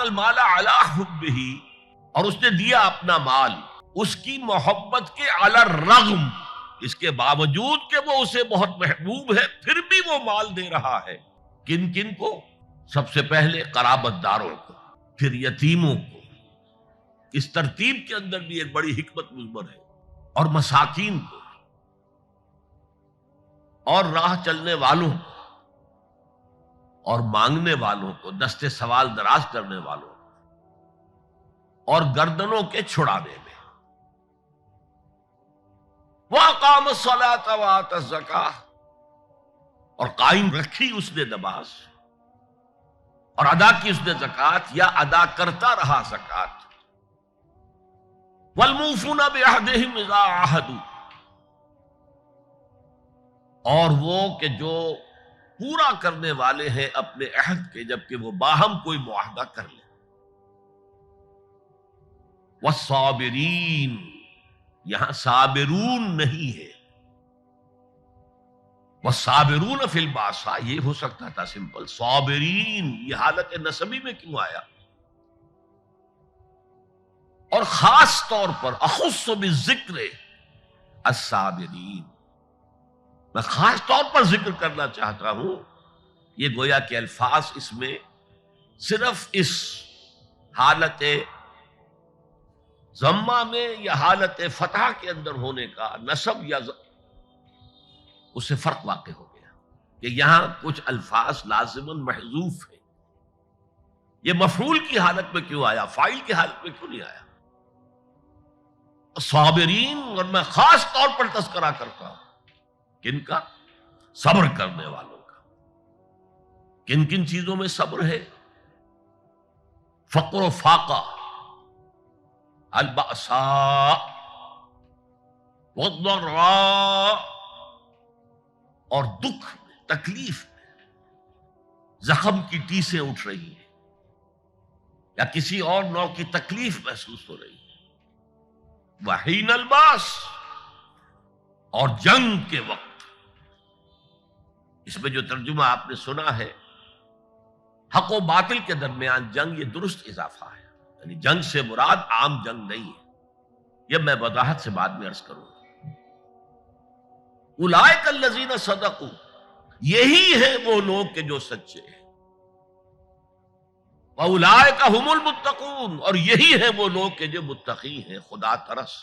المال علی حبہ، اور اس نے دیا اپنا مال اس کی محبت کے علی الرغم، اس کے باوجود کہ وہ اسے بہت محبوب ہے پھر بھی وہ مال دے رہا ہے۔ کن کن کو؟ سب سے پہلے قرابت داروں کو، پھر یتیموں کو، اس ترتیب کے اندر بھی ایک بڑی حکمت مضمر ہے، اور مساکین کو، اور راہ چلنے والوں کو، اور مانگنے والوں کو، دستے سوال دراز کرنے والوں کو، اور گردنوں کے چھڑانے میں۔ وَأَقَامَ الصَّلَاةَ وَآتَى الزَّكَاةَ، اور قائم رکھی اس نے نماز، اور ادا کی اس نے زکوٰۃ، یا ادا کرتا رہا زکوٰۃ۔ وَالْمُوفُونَ بِعَهْدِهِمْ إِذَا عَاهَدُوا، اور وہ کہ جو پورا کرنے والے ہیں اپنے عہد کے جبکہ وہ باہم کوئی معاہدہ کر لیں۔ وَالصَّابِرِينَ، یہاں صابرون نہیں ہے، وَالصَّابِرُونَ فِي الْبَأْسَاءِ، یہ ہو سکتا تھا سمپل، صابرین یہ حالت نسبی میں کیوں آیا؟ اور خاص طور پر اخص بالذکر الصابرین، میں خاص طور پر ذکر کرنا چاہتا ہوں، یہ گویا کہ الفاظ اس میں صرف اس حالت ضمہ میں یا حالت فتح کے اندر ہونے کا نصب یا اس سے فرق واقع ہو گیا کہ یہاں کچھ الفاظ لازماً محذوف ہیں۔ یہ مفعول کی حالت میں کیوں آیا، فاعل کی حالت میں کیوں نہیں آیا؟ صابرین، اور میں خاص طور پر تذکرہ کرتا ہوں کن کا؟ صبر کرنے والوں کا۔ کن کن چیزوں میں صبر ہے؟ فقر و فاقہ، البأساء والضراء، اور دکھ میں، تکلیف میں، زخم کی ٹیسیں اٹھ رہی ہیں یا کسی اور نوع کی تکلیف محسوس ہو رہی ہے۔ وحین الباس، اور جنگ کے وقت۔ اس میں جو ترجمہ آپ نے سنا ہے حق و باطل کے درمیان جنگ، یہ درست اضافہ ہے، یعنی جنگ سے مراد عام جنگ نہیں ہے، یہ میں وضاحت سے بعد میں عرض کروں گا۔ اولئک الذین صدقوا، یہی ہیں وہ لوگ کہ جو سچے ہیں۔ واولئک ھم المتقون، اور یہی ہیں وہ لوگ کہ جو متقی ہیں، خدا ترس۔